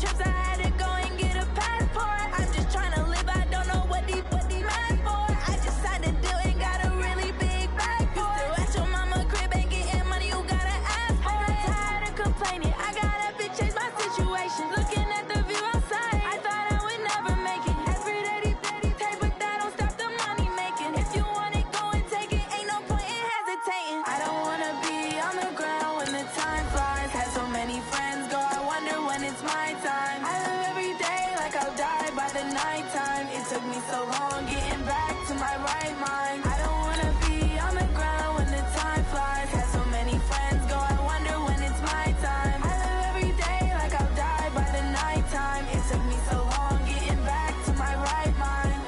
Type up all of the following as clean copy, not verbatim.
trips, I had to go and get a passport. I'm just trying to live, I don't know what these mad for. I just signed a deal and got a really big bag for it. Still at your mama crib, ain't getting money, you gotta ask for it. I'm tired of complaining, I gotta bitch change my situation. Looking at the view outside, I thought I would never make it. Every day these take, but that don't stop the money making. If you want it, go and take it, ain't no point in hesitating. I don't wanna be on the ground when the time flies. Had so many friends go, I wonder when it's my time. I live every day like I'll die by the nighttime. It took me so long getting back to my right mind. I don't wanna be on the ground when the time flies. Had so many friends go, I wonder when it's my time. I live every day like I'll die by the nighttime. It took me so long getting back to my right mind.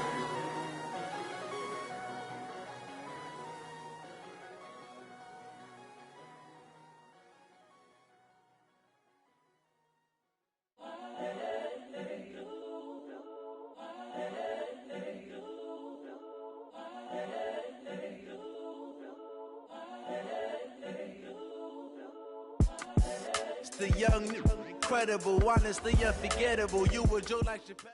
It's the young, incredible, honestly unforgettable. You were Joe like Chappelle.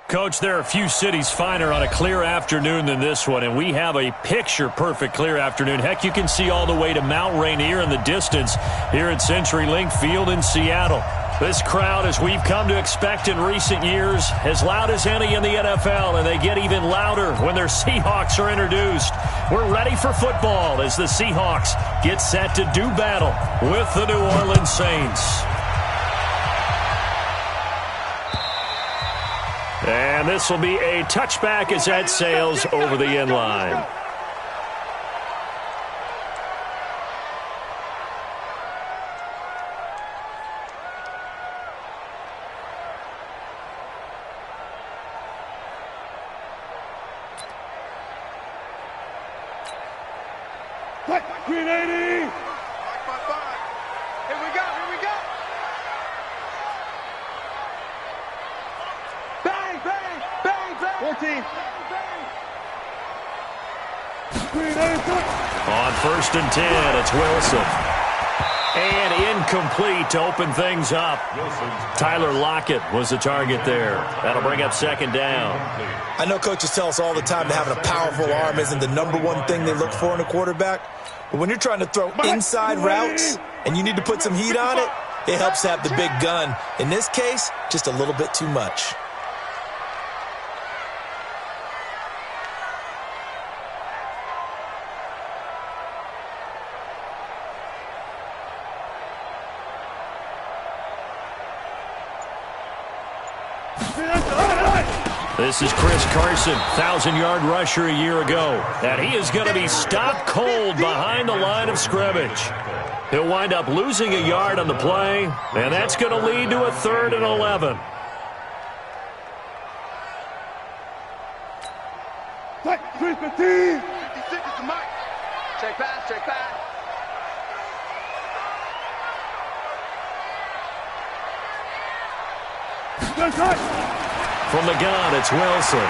Coach, there are a few cities finer on a clear afternoon than this one, and we have a picture-perfect clear afternoon. Heck, you can see all the way to Mount Rainier in the distance here at CenturyLink Field in Seattle. This crowd, as we've come to expect in recent years, as loud as any in the NFL, and they get even louder when their Seahawks are introduced. We're ready for football as the Seahawks get set to do battle with the New Orleans Saints. And this will be a touchback as that sails over the end line. Green 80! 5, 5, 5. Here we go, here we go! Bang, bang, bang, bang! 14. Green 80. On 1st and 10, it's Wilson. And incomplete to open things up. Tyler Lockett was the target there. That'll bring up 2nd down. I know coaches tell us all the time that having a powerful arm isn't the number one thing they look for in a quarterback. But when you're trying to throw inside routes and you need to put some heat on it, it helps to have the big gun. In this case, just a little bit too much. This is Chris Carson, 1,000-yard rusher a year ago. And he is going to be stopped cold behind the line of scrimmage. He'll wind up losing a yard on the play, and that's going to lead to a 3rd and 11. Check 315. 56 is the mic. Check pass, check pass. From the gun, it's Wilson.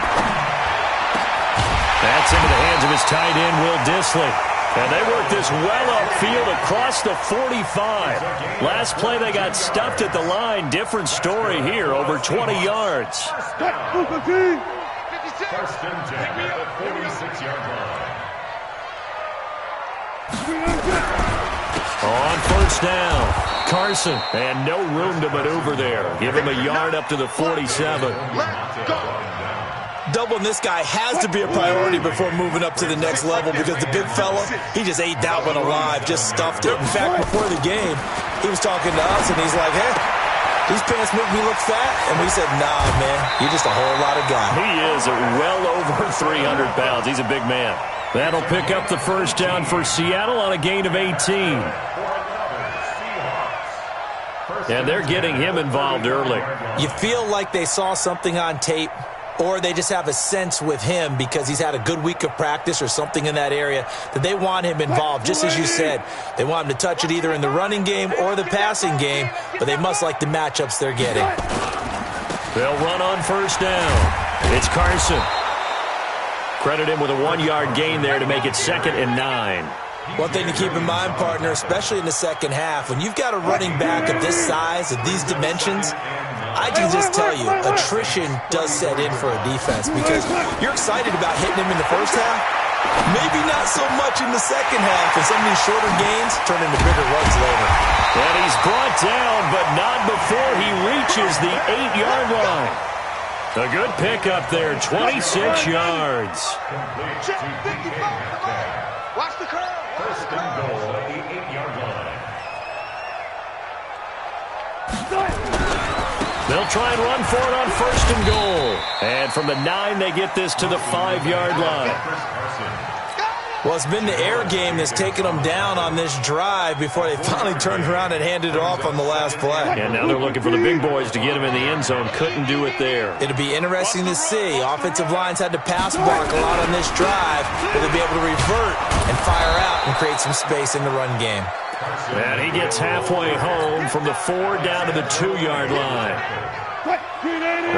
That's into the hands of his tight end, Will Dissly. And they work this well upfield across the 45. Last play, they got stuffed at the line. Different story here, over 20 yards. 56. First and 10 at the 46-yard line. On 1st down, Carson, and no room to maneuver there. Give him a yard up to the 47. Doubling this guy has to be a priority before moving up to the next level because the big fella, he just ate that one alive, just stuffed it. In fact, before the game, he was talking to us, and he's like, hey, these pants make me look fat. And we said, nah, man, you're just a whole lot of guy. He is well over 300 pounds. He's a big man. That'll pick up the 1st down for Seattle on a gain of 18. And they're getting him involved early. You feel like they saw something on tape, or they just have a sense with him because he's had a good week of practice or something in that area that they want him involved, just as you said. They want him to touch it either in the running game or the passing game, but they must like the matchups they're getting. They'll run on 1st down. It's Carson. Credit him with a 1-yard gain there to make it 2nd and 9. One thing to keep in mind, partner, especially in the second half, when you've got a running back of this size, of these dimensions, I can just tell you, attrition does set in for a defense because you're excited about hitting him in the first half. Maybe not so much in the second half, and some of these shorter gains turn into bigger runs later. And he's brought down, but not before he reaches the 8-yard line. A good pickup there, 26 yards. Watch the curl. First and goal at the 8-yard line. They'll try and run for it on first and goal. And from the 9, they get this to the 5-yard line. Well, it's been the air game that's taken them down on this drive before they finally turned around and handed it off on the last play. And now they're looking for the big boys to get him in the end zone. Couldn't do it there. It'll be interesting to see. Offensive lines had to pass block a lot on this drive. Will they be able to revert and fire out and create some space in the run game? And he gets halfway home from the 4 down to the 2-yard line.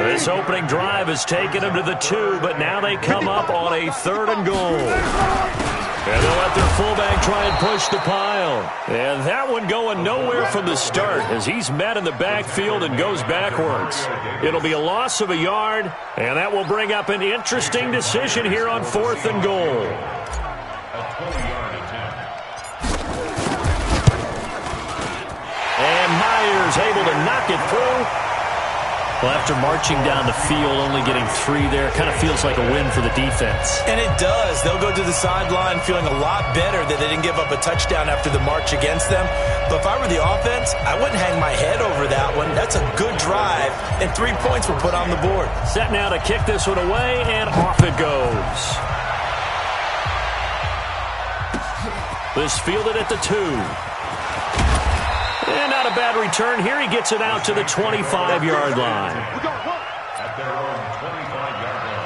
This opening drive has taken them to the 2, but now they come up on a 3rd and goal. And they'll let their fullback try and push the pile. And that one going nowhere from the start as he's met in the backfield and goes backwards. It'll be a loss of a yard, and that will bring up an interesting decision here on 4th and goal. A 20-yard attempt. And Myers able to knock it through. Well, after marching down the field, only getting 3 there, kind of feels like a win for the defense. And it does. They'll go to the sideline feeling a lot better that they didn't give up a touchdown after the march against them. But if I were the offense, I wouldn't hang my head over that one. That's a good drive, and 3 points were put on the board. Set now to kick this one away, and off it goes. This fielded at the 2. And not a bad return here. He gets it out to the 25-yard line. At their own 25-yard line.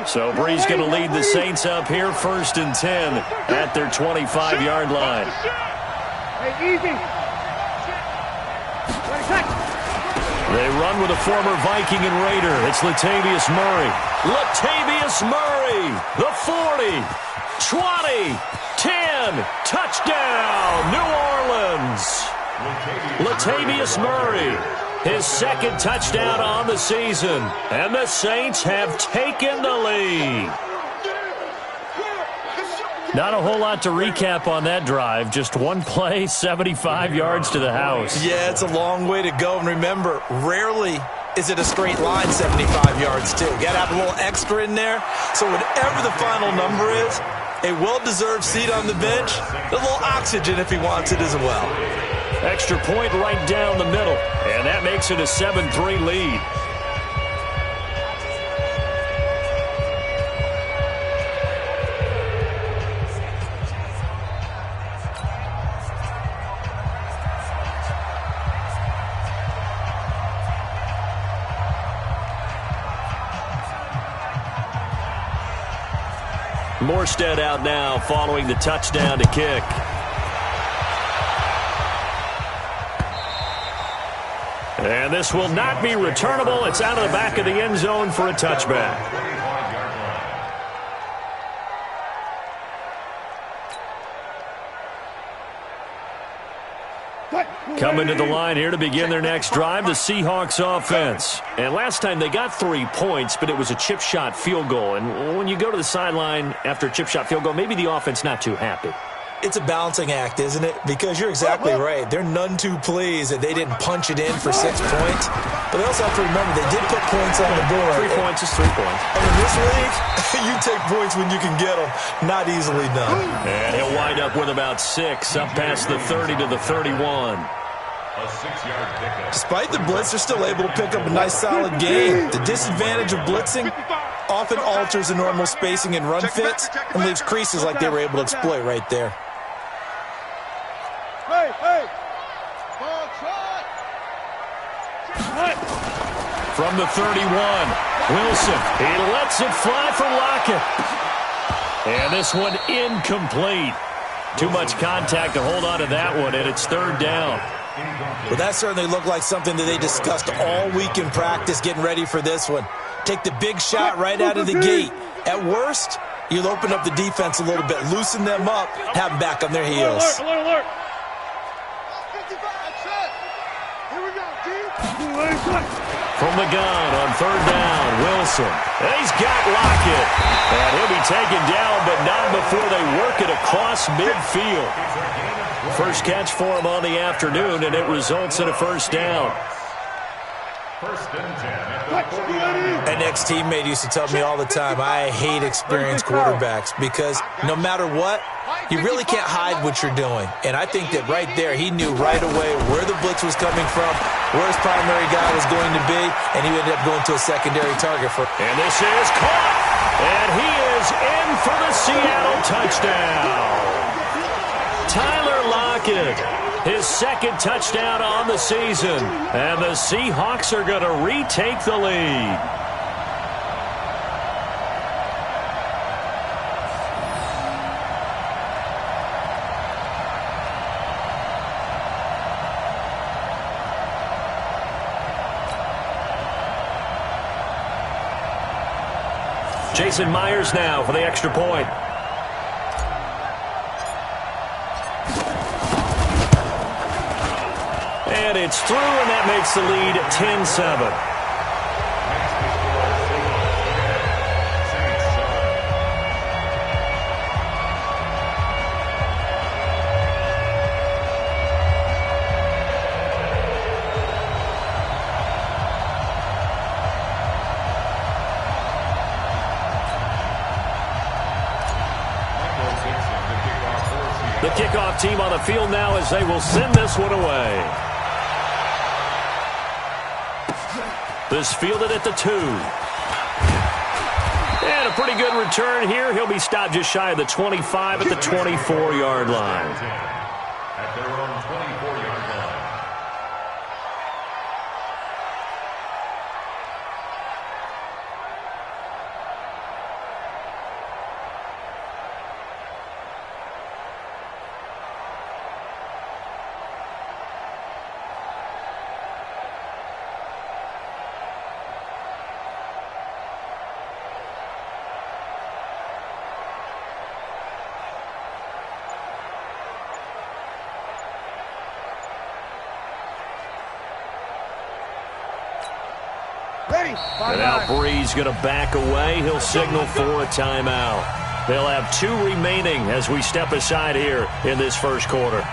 So Bree's going to lead the Saints up here, 1st and 10 at their 25-yard line. Hey, easy. They run with a former Viking and Raider. It's Latavius Murray. Latavius Murray, the 40, 20, 10, touchdown, New Orleans. Latavius Murray. His 2nd touchdown on the season. And the Saints have taken the lead. Not a whole lot to recap on that drive. Just one play, 75 yards to the house. Yeah, it's a long way to go. And remember, rarely is it a straight line 75 yards, too. You got to have a little extra in there. So whatever the final number is, a well-deserved seat on the bench, a little oxygen if he wants it as well. Extra point right down the middle, and that makes it a 7-3 lead. Morstead out now following the touchdown to kick. And this will not be returnable. It's out of the back of the end zone for a touchback. Coming to the line here to begin their next drive, the Seahawks offense. And last time they got 3 points, but it was a chip shot field goal. And when you go to the sideline after a chip shot field goal, maybe the offense not too happy. It's a balancing act, isn't it? Because you're exactly right. They're none too pleased that they didn't punch it in for 6 points. But they also have to remember they did put points on the board. 3 points is 3 points. And in this league, you take points when you can get them. Not easily done. And he'll wind up with about 6, up past the 30 to the 31. A 6-yard pickup. Despite the blitz, they're still able to pick up a nice solid gain. The disadvantage of blitzing often alters the normal spacing and run fits and leaves creases like they were able to exploit right there. From the 31, Wilson, he lets it fly for Lockett. And this one incomplete. Too much contact to hold on to that one, and it's third down. Well, that certainly looked like something that they discussed all week in practice getting ready for this one. Take the big shot right out of the gate. At worst, you'll open up the defense a little bit, loosen them up, have them back on their heels. Alert, alert, alert. From the gun on third down, Wilson. And he's got Lockett. And he'll be taken down, but not before they work it across midfield. First catch for him on the afternoon, and it results in a first down. First and 10. An ex-teammate used to tell me all the time, I hate experienced quarterbacks because no matter what, you really can't hide what you're doing. And I think that right there, he knew right away where the blitz was coming from, where his primary guy was going to be, and he ended up going to a secondary target for. And this is caught, and he is in for the Seattle touchdown. Tyler Lockett, his second touchdown on the season, and the Seahawks are going to retake the lead. Jason Myers now for the extra point. And it's through, and that makes the lead 10-7. The kickoff team on the field now as they will send this one away. This fielded at the 2. And a pretty good return here. He'll be stopped just shy of the 25 at the 24-yard line. At their own 24-yard line. And now Bree's going to back away. He'll signal for a timeout. They'll have 2 remaining as we step aside here in this first quarter.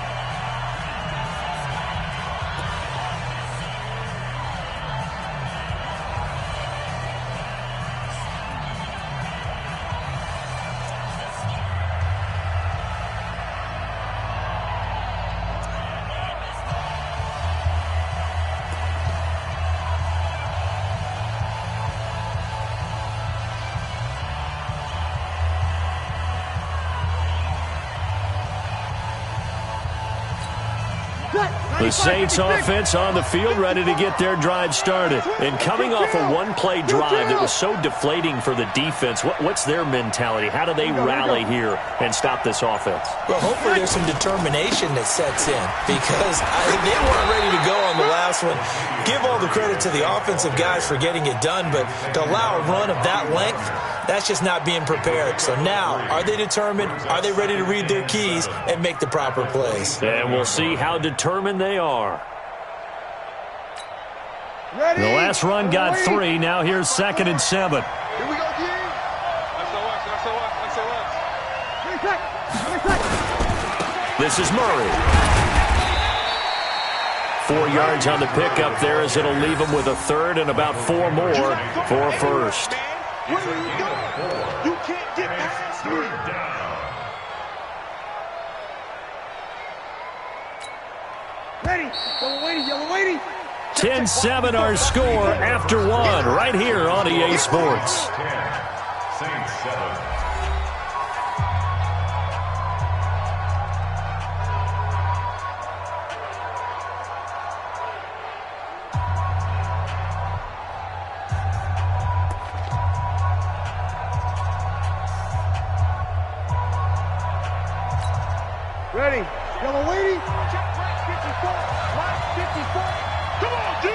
The Saints offense on the field ready to get their drive started. And coming off a one-play drive that was so deflating for the defense, what's their mentality? How do they rally here and stop this offense? Well, hopefully there's some determination that sets in because they weren't ready to go on the last one. Give all the credit to the offensive guys for getting it done, but to allow a run of that length, that's just not being prepared. So now, are they determined? Are they ready to read their keys and make the proper plays? And we'll see how determined they are. Ready? The last run got 3. Now here's 2nd and 7. Here we go, G. This is Murray. 4 yards on the pickup there as it'll leave him with a third and about 4 more for a first. Where are you going? You can't get past me. Ready? Yellow lady. 10-7 our score after 1 right here on EA Sports. Saints 7. Ready. Yellow lady. Check right 54. Right 54. Come on, G.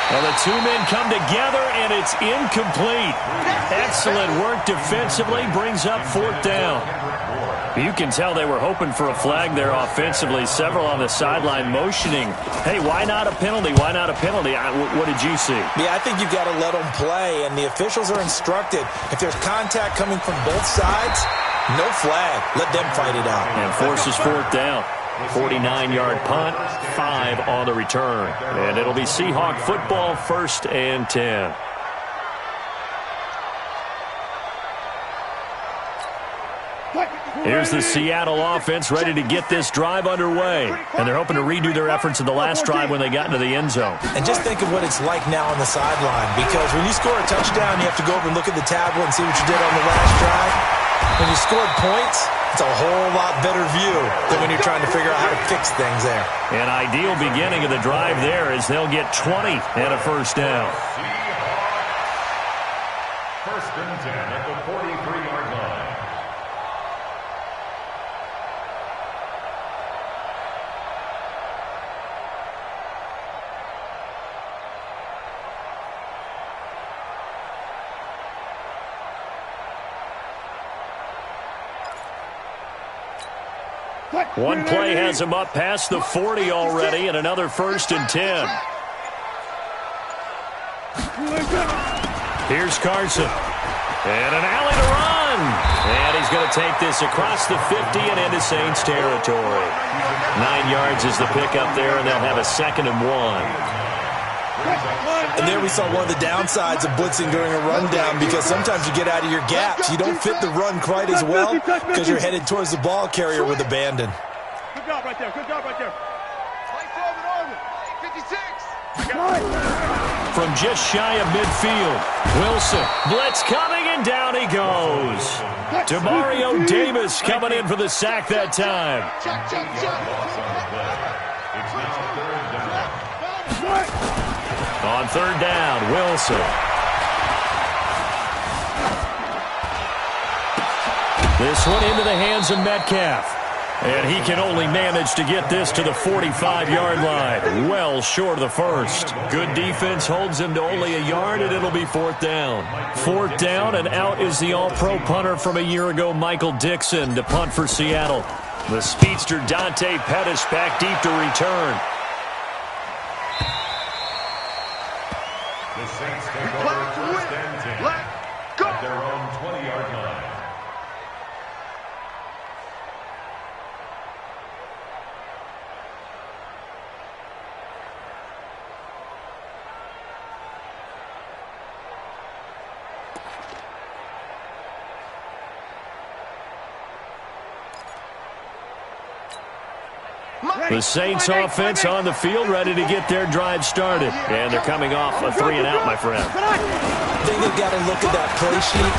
Well, the two men come together, and it's incomplete. Excellent work defensively, brings up 4th down. You can tell they were hoping for a flag there offensively. Several on the sideline motioning, hey, why not a penalty? Why not a penalty? What did you see? Yeah, I think you've got to let them play, and the officials are instructed. If there's contact coming from both sides, no flag. Let them fight it out. And forces 4th down. 49-yard punt, 5 on the return. And it'll be Seahawk football, 1st and 10. Here's the Seattle offense ready to get this drive underway. And they're hoping to redo their efforts in the last drive when they got into the end zone. And just think of what it's like now on the sideline, because when you score a touchdown, you have to go over and look at the tablet and see what you did on the last drive. When you scored points, it's a whole lot better view than when you're trying to figure out how to fix things there. An ideal beginning of the drive there is they'll get 20 and a 1st down. 1st and 10 at the 43-yard line. One play has him up past the 40 already, and another 1st and 10. Here's Carson. And an alley to run. And he's going to take this across the 50 and into Saints territory. 9 yards is the pickup there, and they'll have a 2nd and 1. And there we saw one of the downsides of blitzing during a rundown, because sometimes you get out of your gaps. You don't fit the run quite as well because you're headed towards the ball carrier with abandon. Good job right there. Good job right there. 56. From just shy of midfield, Wilson, blitz coming, and down he goes. Demario Davis coming in for the sack that time. On 3rd down, Wilson. This one into the hands of Metcalf. And he can only manage to get this to the 45-yard line. Well short of the 1st. Good defense holds him to only a yard, and it'll be 4th down. 4th down, and out is the all-pro punter from a year ago, Michael Dixon, to punt for Seattle. The speedster Dante Pettis back deep to return. The Saints take over 1st and 10 at their own 20-yard line. The Saints offense on the field, ready to get their drive started. And they're coming off a 3-and-out, my friend. I think they've got to look at that play sheet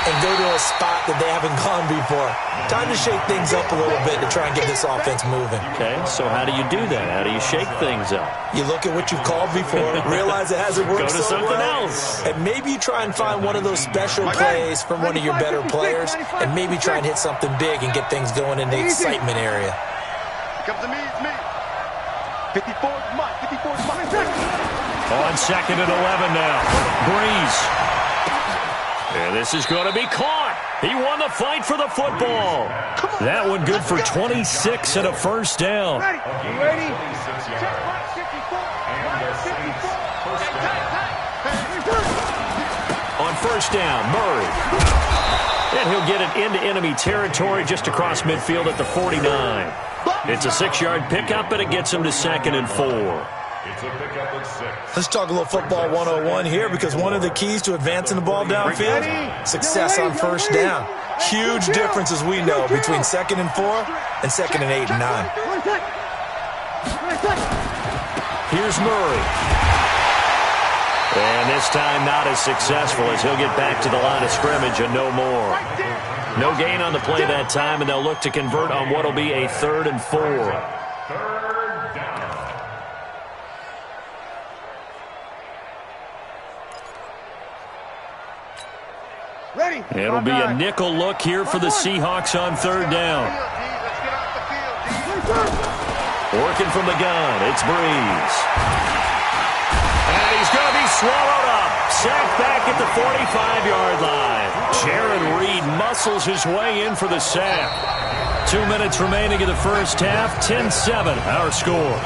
and go to a spot that they haven't gone before. Time to shake things up a little bit to try and get this offense moving. Okay, so how do you do that? How do you shake things up? You look at what you've called before, realize it hasn't worked Go to so something well, else. and maybe you try and find one of those special plays from one of your better players, and maybe try and hit something big and get things going in the excitement area. Comes to me, it's me. 54's mine. 54's mine. On 2nd and 11 now. Breeze. And this is going to be caught. He won the fight for the football. That one good for 26 and a 1st down. Ready? You ready? Check right 54. Right 54. On 1st down, Murray. And he'll get it into enemy territory just across midfield at the 49. It's a 6-yard pickup, and it gets him to 2nd and 4. It's a pickup of 6. Let's talk a little football 101 here, because one of the keys to advancing the ball downfield, success on 1st down. Huge difference, as we know, between 2nd and 4 and 2nd and 8 and 9. Here's Murray. And this time not as successful, as he'll get back to the line of scrimmage and no more. No gain on the play that time, and they'll look to convert on what will be a 3rd and 4. 3rd down. It'll be a nickel look here for the Seahawks on third down. Working from the gun, it's Breeze. And he's going to be swallowed up. Sacked back at the 45-yard line. Jaron Reed muscles his way in for the sack. 2 minutes remaining in the first half. 10-7, our score.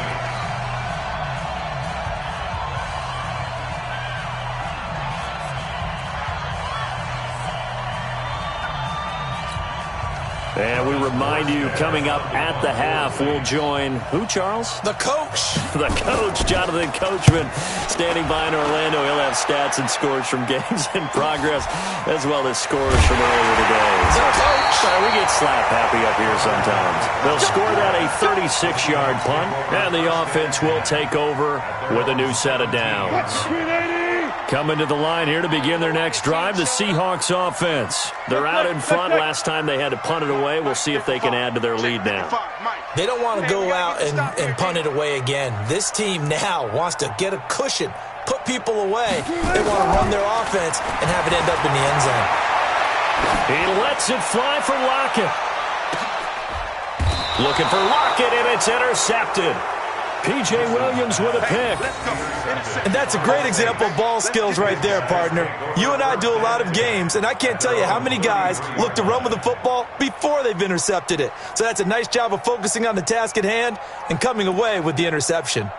And we remind you, coming up at the half, we'll join who, Charles? The coach. The coach, Jonathan Coachman, standing by in Orlando. He'll have stats and scores from games in progress, as well as scores from earlier today. The coach. We get slap happy up here sometimes. They'll score that a 36-yard punt, and the offense will take over with a new set of downs. Coming to the line here to begin their next drive, the Seahawks offense. They're out in front. Last time they had to punt it away. We'll see if they can add to their lead now. They don't want to go out and punt it away again. This team now wants to get a cushion, put people away. They want to run their offense and have it end up in the end zone. He lets it fly for Lockett. Looking for Lockett, and it's intercepted. P.J. Williams with a pick. And that's a great example of ball skills right there, partner. You and I do a lot of games, and I can't tell you how many guys look to run with the football before they've intercepted it. So that's a nice job of focusing on the task at hand and coming away with the interception.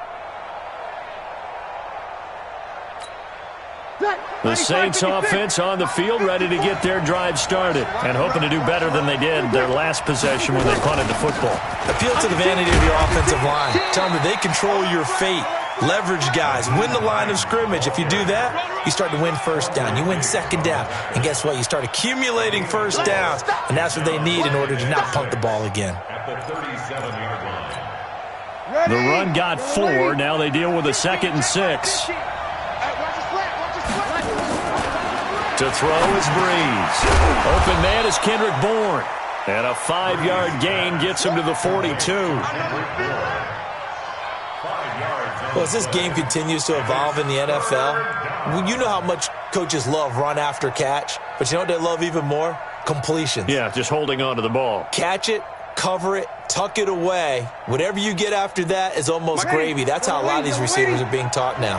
The Saints offense on the field, ready to get their drive started and hoping to do better than they did their last possession when they punted the football. Appeal to the vanity of your offensive line. Tell them that they control your fate. Leverage guys. Win the line of scrimmage. If you do that, you start to win first down. You win second down. And guess what? You start accumulating first downs, and that's what they need in order to not punt the ball again. At the 37-yard line. The run got 4. Now they deal with a 2nd and 6. To throw is Breeze. Open man is Kendrick Bourne. And a 5-yard gain gets him to the 42. Well, as this game continues to evolve in the NFL, you know how much coaches love run after catch, but you know what they love even more? Completions. Yeah, just holding on to the ball. Catch it, cover it, tuck it away. Whatever you get after that is almost gravy. That's how a lot of these receivers are being taught now.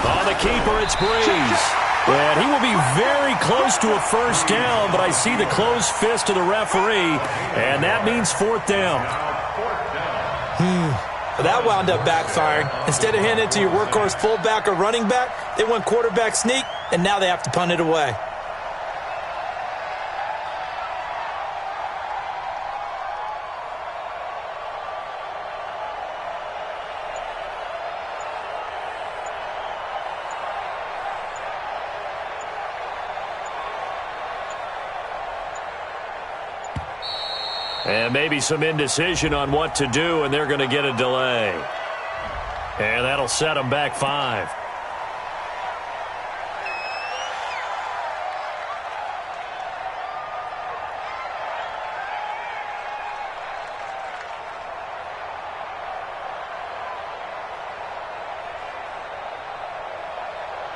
On the keeper, it's Breeze. And he will be very close to a first down, but I see the closed fist of the referee, and that means 4th down. That wound up backfiring. Instead of handing it to your workhorse fullback or running back, they went quarterback sneak, and now they have to punt it away. And maybe some indecision on what to do, and they're going to get a delay. And that'll set them back 5.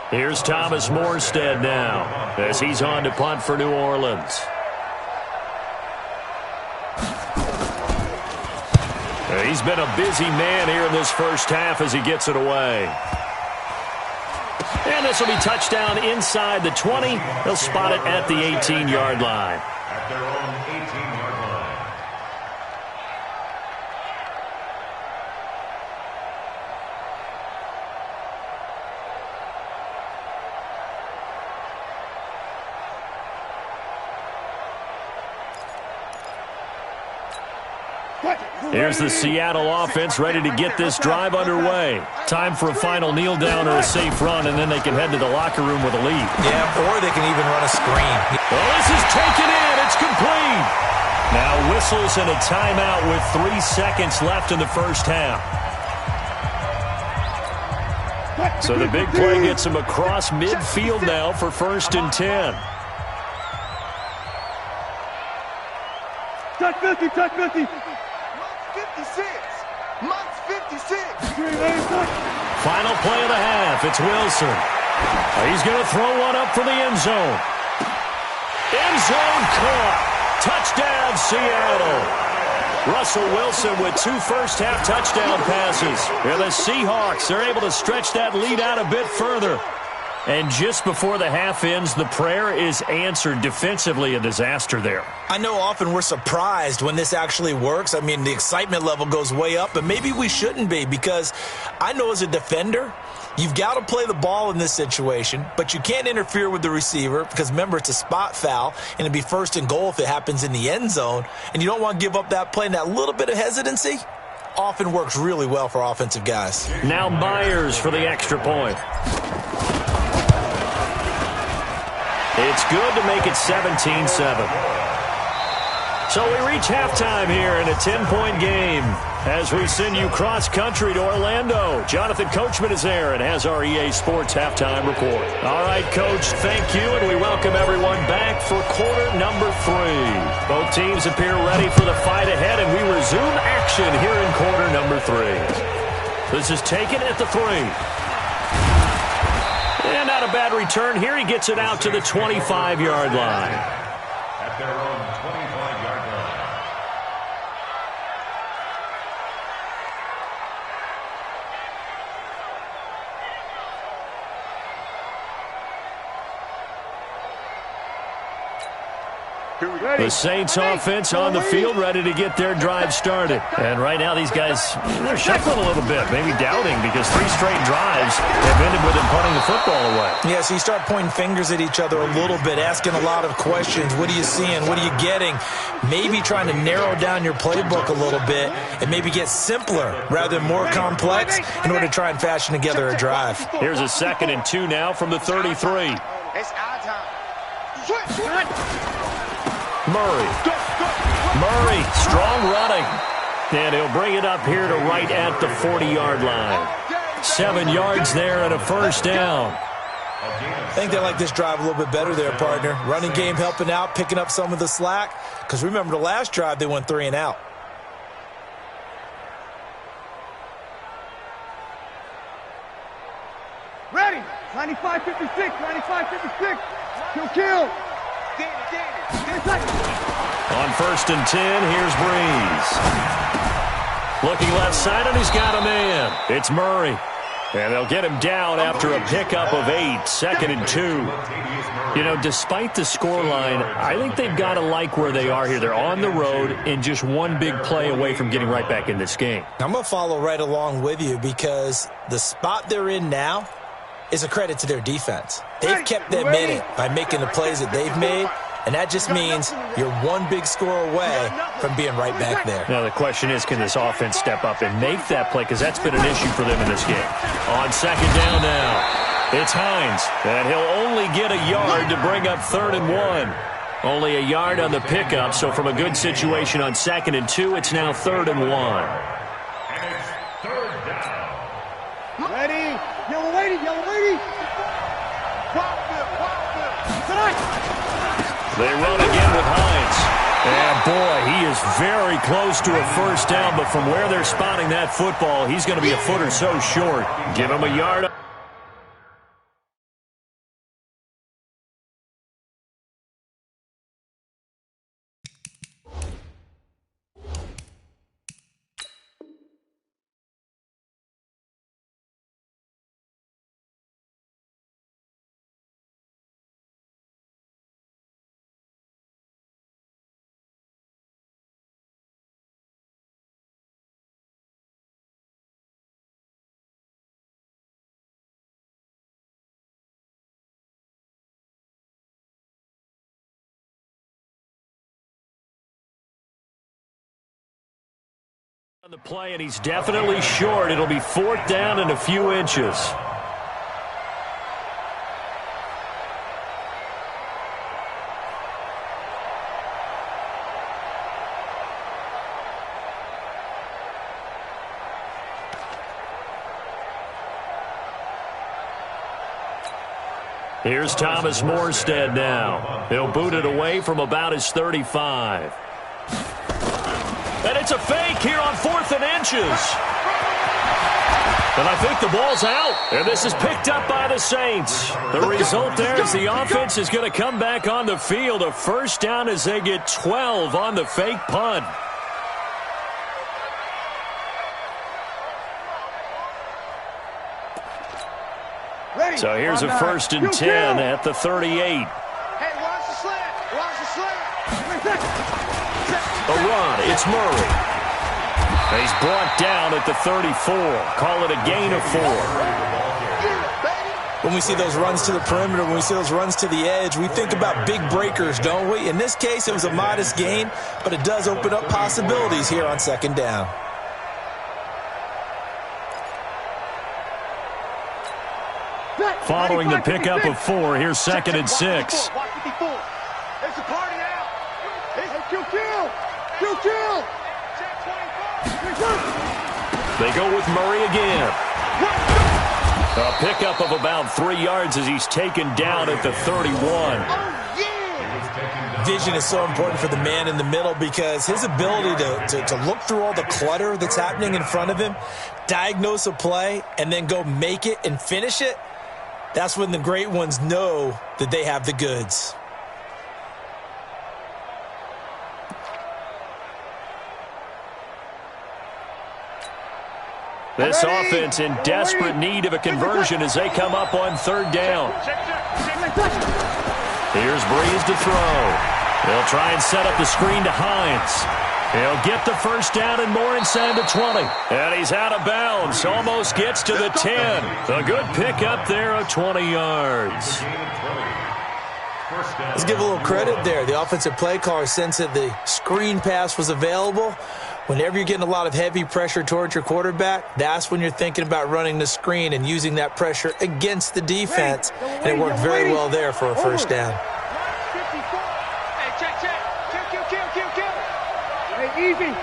Here's Thomas Morstead now as he's on to punt for New Orleans. He's been a busy man here in this first half as he gets it away. And this will be touchdown inside the 20. They'll spot it at the 18-yard line. At their own 18-yard line. Here's the Seattle offense ready to get this drive underway. Time for a final kneel down or a safe run, and then they can head to the locker room with a lead. Yeah, or they can even run a screen. Well, this is taken in. It's complete. Now whistles and a timeout with 3 seconds left in the first half. So the big play gets him across midfield now for 1st and 10. Touch 50, touch 50. 56. Monk's 56. Final play of the half. It's Wilson. He's going to throw one up for the end zone. End zone caught. Touchdown, Seattle. Russell Wilson with 2 first-half touchdown passes. And the Seahawks are able to stretch that lead out a bit further. And just before the half ends, the prayer is answered. Defensively, a disaster there. I know often we're surprised when this actually works. I mean, the excitement level goes way up, but maybe we shouldn't be, because I know as a defender, you've got to play the ball in this situation, but you can't interfere with the receiver because, remember, it's a spot foul, and it'd be 1st and goal if it happens in the end zone, and you don't want to give up that play, and that little bit of hesitancy often works really well for offensive guys. Now Myers for the extra point. It's good to make it 17-7. So we reach halftime here in a 10-point game as we send you cross-country to Orlando. Jonathan Coachman is there and has our EA Sports halftime report. All right, Coach, thank you, and we welcome everyone back for quarter number 3. Both teams appear ready for the fight ahead, and we resume action here in quarter number 3. This is taken at the 3. And not a bad return here. He gets it out to the 25-yard line. At their own 25-yard line. The Saints offense on the field, ready to get their drive started. And right now these guys, they're shuffling a little bit, maybe doubting, because 3 straight drives have ended with them punting the football away. Yeah, so you start pointing fingers at each other a little bit, asking a lot of questions. What are you seeing? What are you getting? Maybe trying to narrow down your playbook a little bit and maybe get simpler rather than more complex in order to try and fashion together a drive. Here's a 2nd and 2 now from the 33. It's our time. Murray, strong running. And he'll bring it up here to right at the 40-yard line. 7 yards there and a first down. I think they like this drive a little bit better there, partner. Running game helping out, picking up some of the slack. Because remember, the last drive, they went 3 and out. Ready. 95-56. 95-56. Kill. On 1st and 10, here's Breeze. Looking left side, and he's got a man. It's Murray. And they'll get him down after a pickup of 8, 2nd and 2. You know, despite the scoreline, I think they've got to like where they are here. They're on the road and just one big play away from getting right back in this game. I'm going to follow right along with you because the spot they're in now is a credit to their defense. They've kept them in it by making the plays that they've made, and that just means you're one big score away from being right back there. Now the question is, can this offense step up and make that play? Because that's been an issue for them in this game. On 2nd down now, it's Hines, and he'll only get a yard to bring up 3rd and 1. Only a yard on the pickup, so from a good situation on 2nd and 2, it's now 3rd and 1. Ready. Yellow lady. They run again with Hines. And, boy, he is very close to a first down, but from where they're spotting that football, he's going to be a foot or so short. Give him a yard. On the play, and he's definitely short. It'll be 4th down and a few inches. Here's Thomas Morstead now. He'll boot it away from about his 35. And it's a fake here on 4th and inches. And I think the ball's out. And this is picked up by the Saints. The result there is the offense is going to come back on the field. A first down as they get 12 on the fake punt. So here's a 1st and 10 at the 38. Hey, watch the slant. Watch the slant. A run. It's Murray. He's brought down at the 34. Call it a gain of 4. When we see those runs to the perimeter, when we see those runs to the edge, we think about big breakers, don't we? In this case, it was a modest gain, but it does open up possibilities here on 2nd down. Following the pickup of 4, here's 2nd and 6. It's a party now. Hey, kill. They go with Murray again. A pickup of about 3 yards as he's taken down at the 31. Vision is so important for the man in the middle because his ability to look through all the clutter that's happening in front of him, diagnose a play, and then go make it and finish it, that's when the great ones know that they have the goods. This offense in desperate need of a conversion as they come up on 3rd down. Here's Breeze to throw. They'll try and set up the screen to Hines. He'll get the first down and more inside the 20. And he's out of bounds. Almost gets to the 10. A good pickup there of 20 yards. Let's give a little credit there. The offensive play caller sensed that the screen pass was available. Whenever you're getting a lot of heavy pressure towards your quarterback, that's when you're thinking about running the screen and using that pressure against the defense. And it worked very well there for a first down. Hey, check. Kill. Hey, easy.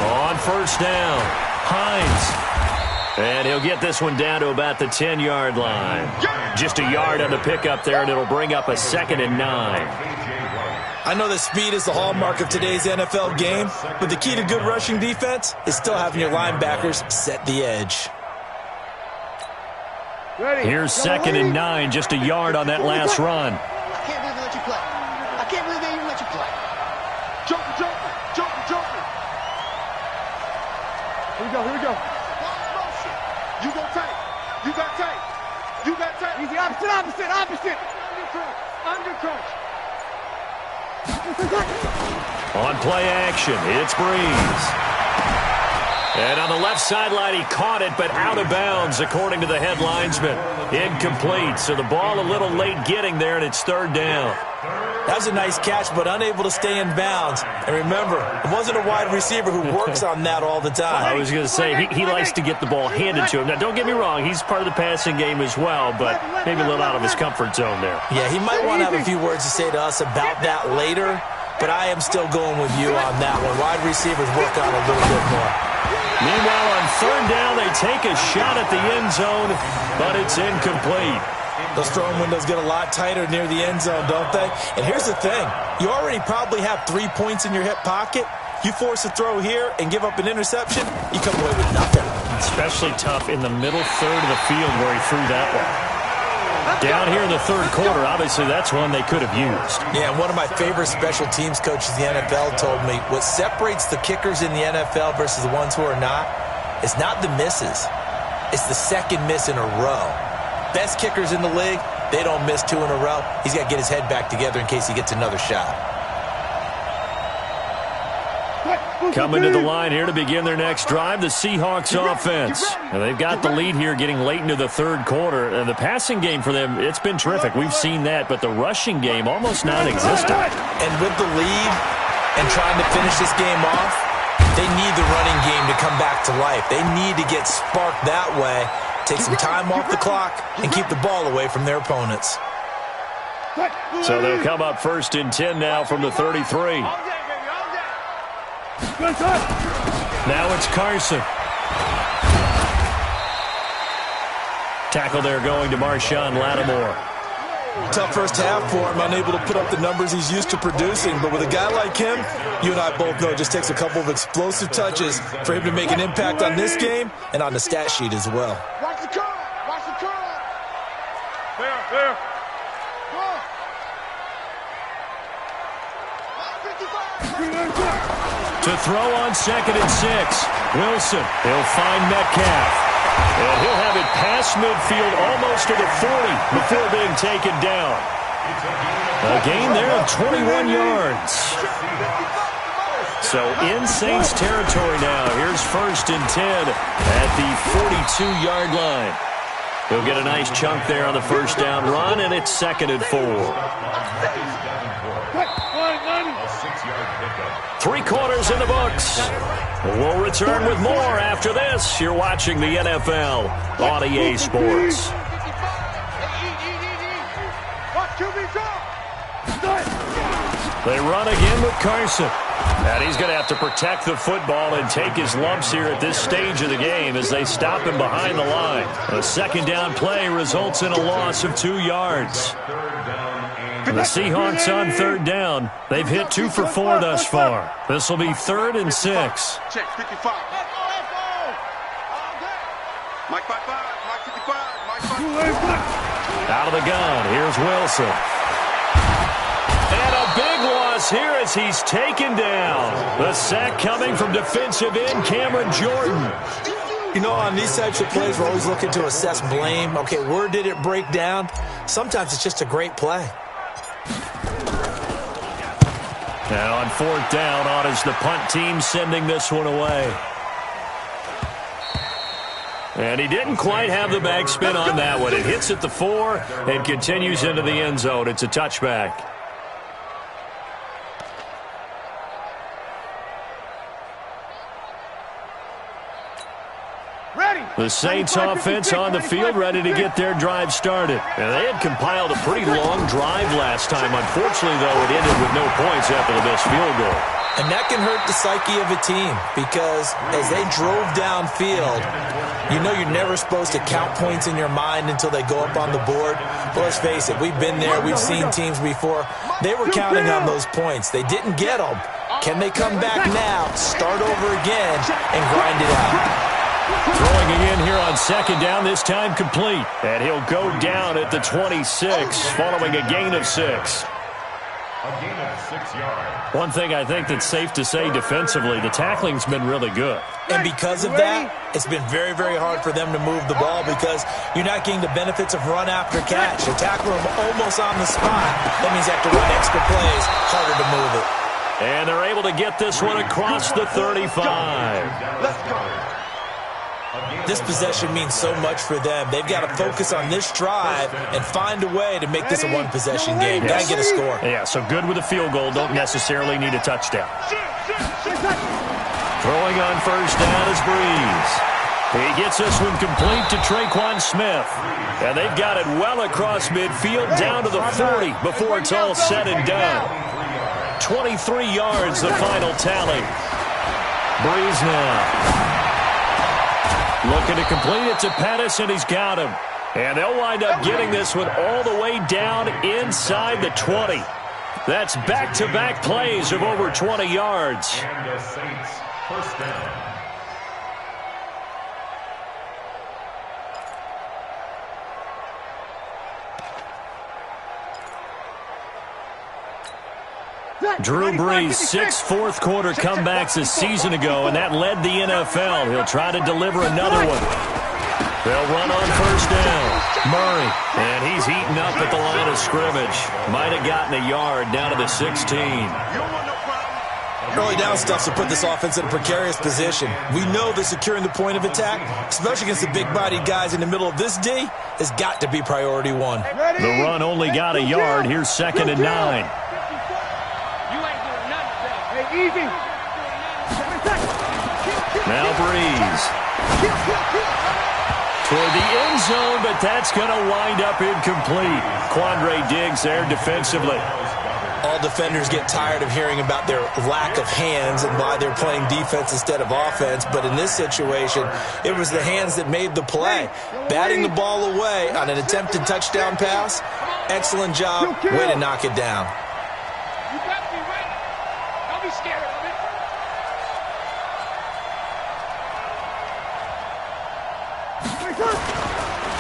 On first down, Hines. And he'll get this one down to about the 10-yard line. Just a yard on the pickup there, and it'll bring up a 2nd and 9. I know that speed is the hallmark of today's NFL game, but the key to good rushing defense is still having your linebackers set the edge. Here's 2nd and 9, just a yard on that last run. I can't believe they let you play. I can't believe they even let you play. Jumper. Here we go. You got tight. Easy, opposite. Undercrunch. On play action, it's Breeze. And on the left sideline, he caught it, but out of bounds, according to the head linesman. Incomplete, so the ball a little late getting there, and it's 3rd down. That was a nice catch, but unable to stay in bounds. And remember, it wasn't a wide receiver who works on that all the time. I was going to say, he likes to get the ball handed to him. Now, don't get me wrong, he's part of the passing game as well, but maybe a little out of his comfort zone there. Yeah, he might want to have a few words to say to us about that later, but I am still going with you on that one. Wide receivers work on a little bit more. Meanwhile, on 3rd down, they take a shot at the end zone, but it's incomplete. Those throwing windows get a lot tighter near the end zone, don't they? And here's the thing. You already probably have 3 points in your hip pocket. You force a throw here and give up an interception, you come away with nothing. Especially tough in the middle third of the field where he threw that one. Down here in the 3rd quarter, obviously that's one they could have used. Yeah, and one of my favorite special teams coaches in the NFL told me what separates the kickers in the NFL versus the ones who are not is not the misses. It's the 2nd miss in a row. Best kickers in the league, they don't miss 2 in a row. He's got to get his head back together in case he gets another shot. Coming to the line here to begin their next drive, the Seahawks offense. And they've got the lead here getting late into the 3rd quarter. And the passing game for them, it's been terrific. We've seen that, but the rushing game almost non-existent. And with the lead and trying to finish this game off, they need the running game to come back to life. They need to get sparked that way, take some time off the clock, and keep the ball away from their opponents. So they'll come up 1st and 10 now from the 33. Now it's Carson. Tackle there going to Marshawn Lattimore. Tough first half for him, unable to put up the numbers he's used to producing. But with a guy like him, you and I both know it just takes a couple of explosive touches for him to make an impact on this game and on the stat sheet as well. Watch the curl. Watch the curl. There. To throw on 2nd and 6. Wilson, he'll find Metcalf. And he'll have it past midfield almost to the 40 before being taken down. A gain there of 21 yards. So in Saints territory now. Here's 1st and 10 at the 42-yard line. He'll get a nice chunk there on the first down run, and it's 2nd and 4. 3 quarters in the books. We'll return with more after this. You're watching the NFL on EA Sports. They run again with Carson. And he's going to have to protect the football and take his lumps here at this stage of the game as they stop him behind the line. A 2nd down play results in a loss of 2 yards. The Seahawks on 3rd down. They've hit 2 for 4 thus far. This will be 3rd and 6. Check 55. Mike 55. Mike 55. Out of the gun. Here's Wilson. And a big loss here as he's taken down. The sack coming from defensive end Cameron Jordan. You know, on these types of plays, we're always looking to assess blame. Okay, where did it break down? Sometimes it's just a great play. Now on 4th down, on is the punt team sending this one away. And he didn't quite have the backspin on that one. It hits at the 4 and continues into the end zone. It's a touchback. The Saints offense on the field, ready to get their drive started. And they had compiled a pretty long drive last time. Unfortunately, though, it ended with no points after the missed field goal. And that can hurt the psyche of a team because as they drove downfield, you know you're never supposed to count points in your mind until they go up on the board. But let's face it, we've been there. We've seen teams before. They were counting on those points. They didn't get them. Can they come back now, start over again, and grind it out? Throwing again here on 2nd down, this time complete. And he'll go down at the 26 following a gain of 6. A gain of 6 yards. One thing I think that's safe to say defensively, the tackling's been really good. And because of that, it's been very, very hard for them to move the ball because you're not getting the benefits of run after catch. You tackle them almost on the spot. That means you have to run extra plays, harder to move it. And they're able to get this one across the 35. Let's go. This possession means so much for them. They've got to focus on this drive and find a way to make this a one-possession game. Got to get a score. Yeah, so good with a field goal. Don't necessarily need a touchdown. Throwing on 1st down is Breeze. He gets this one complete to Traquan Smith. And they've got it well across midfield down to the 40 before it's all said and done. 23 yards, the final tally. Breeze now. Looking to complete it to Pettis, and he's got him. And they'll wind up getting this one all the way down inside the 20. That's back-to-back plays of over 20 yards. And the Saints, 1st down. Drew Brees, 6 fourth-quarter comebacks a season ago, and that led the NFL. He'll try to deliver another one. They'll run on 1st down. Murray, and he's heating up at the line of scrimmage. Might have gotten a yard down to the 16. Early down stuff to put this offense in a precarious position. We know that securing the point of attack, especially against the big-bodied guys in the middle of this D, has got to be priority 1. The run only got a yard. Here's 2nd and 9. Now Breeze. Toward the end zone, but that's going to wind up incomplete. Quandre Diggs there defensively. All defenders get tired of hearing about their lack of hands and why they're playing defense instead of offense. But in this situation, it was the hands that made the play. Batting the ball away on an attempted touchdown pass, Excellent job. Way to knock it down. You got to be ready. Don't be scared of it.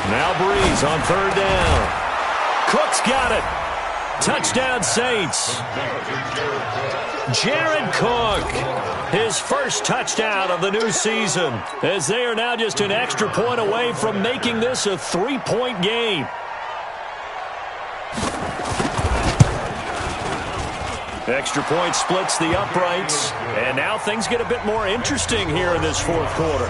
Now Breeze on third down. Cook's got it. Touchdown Saints. Jared Cook, his first touchdown of the new season, as they are now just an extra point away from making this a 3-point game. Extra point splits the uprights, and now things get a bit more interesting here in this fourth quarter.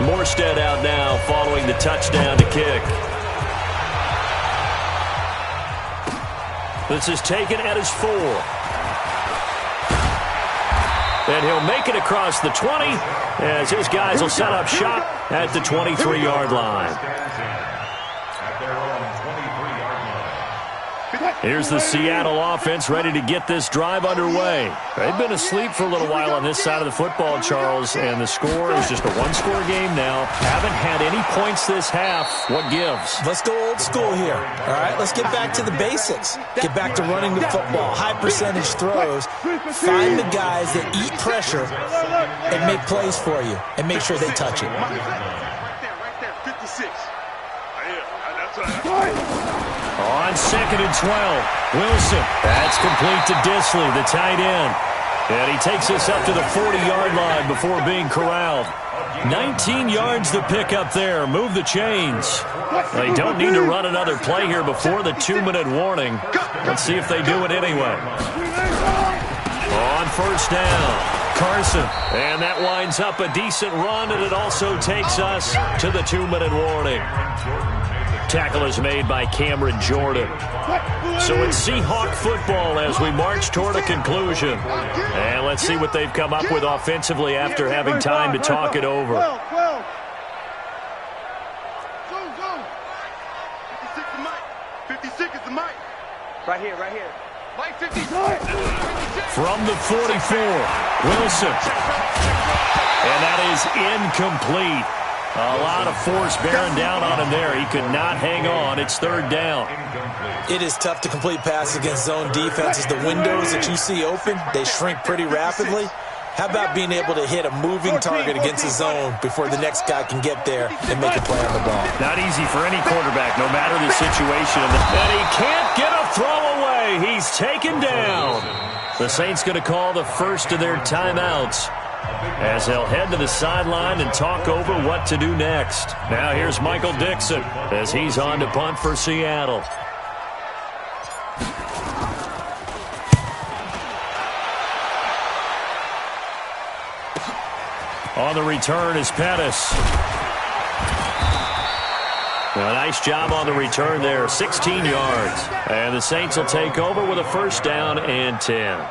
Morstead out now following the touchdown to kick. This is taken at his 4. And he'll make it across the 20 as his guys will set up shop at the 23-yard line. Here's the Seattle offense ready to get this drive underway. They've been asleep for a little while on this side of the football, Charles, and the score is just a one-score game now. Haven't had any points this half. What gives? Let's go old school here. All right, let's get back to the basics. Get back to running the football, high percentage throws. Find the guys that eat pressure and make plays for you and make sure they touch it. Right there, 56. That's right. On 2nd and 12, Wilson. That's complete to Disley, the tight end. And he takes us up to the 40-yard line before being corralled. 19 yards to pick up there. Move the chains. They don't need to run another play here before the 2-minute warning. Let's see if they do it anyway. On first down, Carson. And that winds up a decent run, and it also takes us to the 2-minute warning. Tackle is made by Cameron Jordan. So it's Seahawk football as we march toward a conclusion. And let's see what they've come up with offensively after having time to talk it over. 56 is the mic. Right here. Mike 56. From the 44, Wilson. And that is incomplete. A lot of force bearing down on him there. He could not hang on. It's third down. It is tough to complete passes against zone defenses. The windows that you see open, they shrink pretty rapidly. How about being able to hit a moving target against the zone before the next guy can get there and make a play on the ball? Not easy for any quarterback, no matter the situation. And he can't get a throw away. He's taken down. The Saints going to call the first of their timeouts as they'll head to the sideline and talk over what to do next. Now here's Michael Dixon as he's on to punt for Seattle. On the return is Pettis. A nice job on the return there, 16 yards. And the Saints will take over with a first down and 10.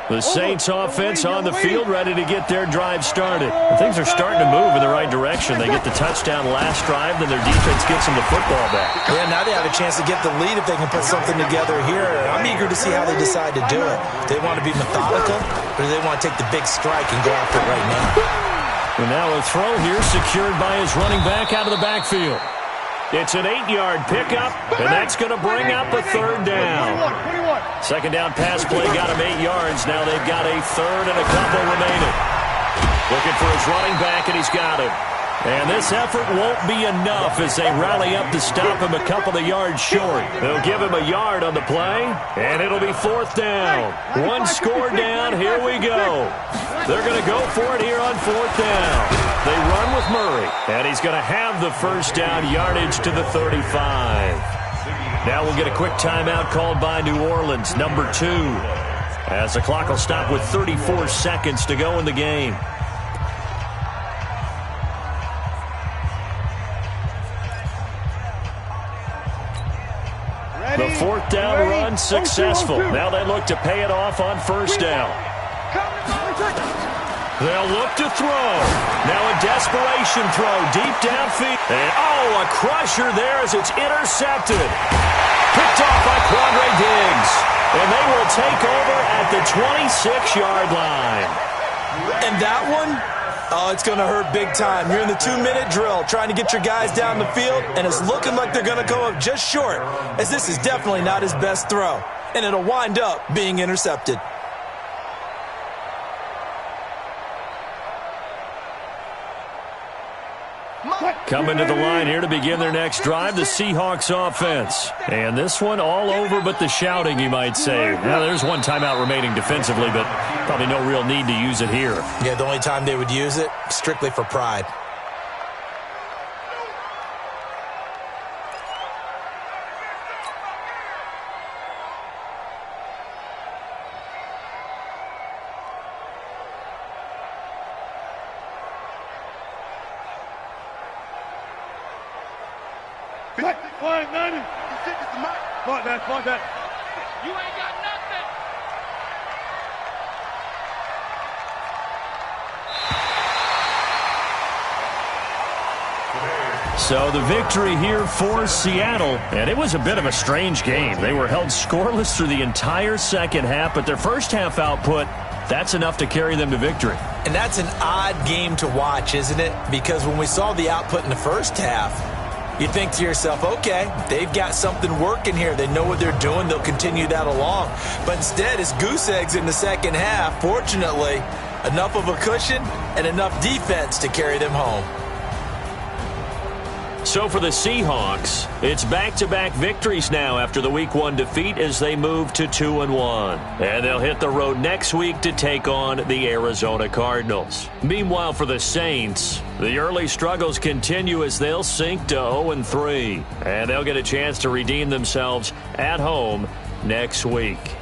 The Saints offense on the field ready to get their drive started. Things are starting to move in the right direction. They get the touchdown last drive, then their defense gets them the football back. Yeah, now they have a chance to get the lead if they can put something together here. I'm eager to see how they decide to do it. Do they want to be methodical, or do they want to take the big strike and go after it right now? And now a throw here secured by his running back out of the backfield. It's an 8-yard pickup, and that's going to bring up a third down. Second down pass play got him 8 yards. Now they've got a third and a couple remaining. Looking for his running back, and he's got it. And this effort won't be enough as they rally up to stop him a couple of yards short. They'll give him a yard on the play, and it'll be fourth down. One score down. Here we go. They're going to go for it here on fourth down. They run with Murray, and he's going to have the first down, yardage to the 35. Now we'll get a quick timeout called by New Orleans, number 2, as the clock will stop with 34 seconds to go in the game. The fourth down run successful. Now they look to pay it off on first down. They'll look to throw. Now a desperation throw deep downfield. And a crusher there as it's intercepted. Picked off by Quandre Diggs. And they will take over at the 26-yard line. And that one, oh, it's going to hurt big time. You're in the 2-minute drill trying to get your guys down the field, and it's looking like they're going to come up just short, as this is definitely not his best throw. And it'll wind up being intercepted. Coming to the line here to begin their next drive, the Seahawks offense. And this one all over but the shouting, you might say. Now, there's one timeout remaining defensively, but probably no real need to use it here. Yeah, the only time they would use it, strictly for pride. Fine, 90. Fuck that. You ain't got nothing. So the victory here for Seattle, and it was a bit of a strange game. They were held scoreless through the entire second half, but their first half output, that's enough to carry them to victory. And that's an odd game to watch, isn't it? Because when we saw the output in the first half, you think to yourself, okay, they've got something working here. They know what they're doing. They'll continue that along. But instead, it's goose eggs in the second half. Fortunately, enough of a cushion and enough defense to carry them home. So for the Seahawks, it's back-to-back victories now after the Week 1 defeat as they move to 2-1. And they'll hit the road next week to take on the Arizona Cardinals. Meanwhile, for the Saints, the early struggles continue as they'll sink to 0-3. And they'll get a chance to redeem themselves at home next week.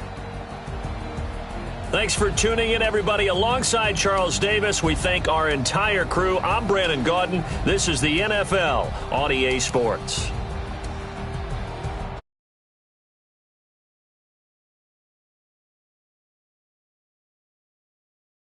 Thanks for tuning in, everybody. Alongside Charles Davis, we thank our entire crew. I'm Brandon Gaudin. This is the NFL on EA Sports.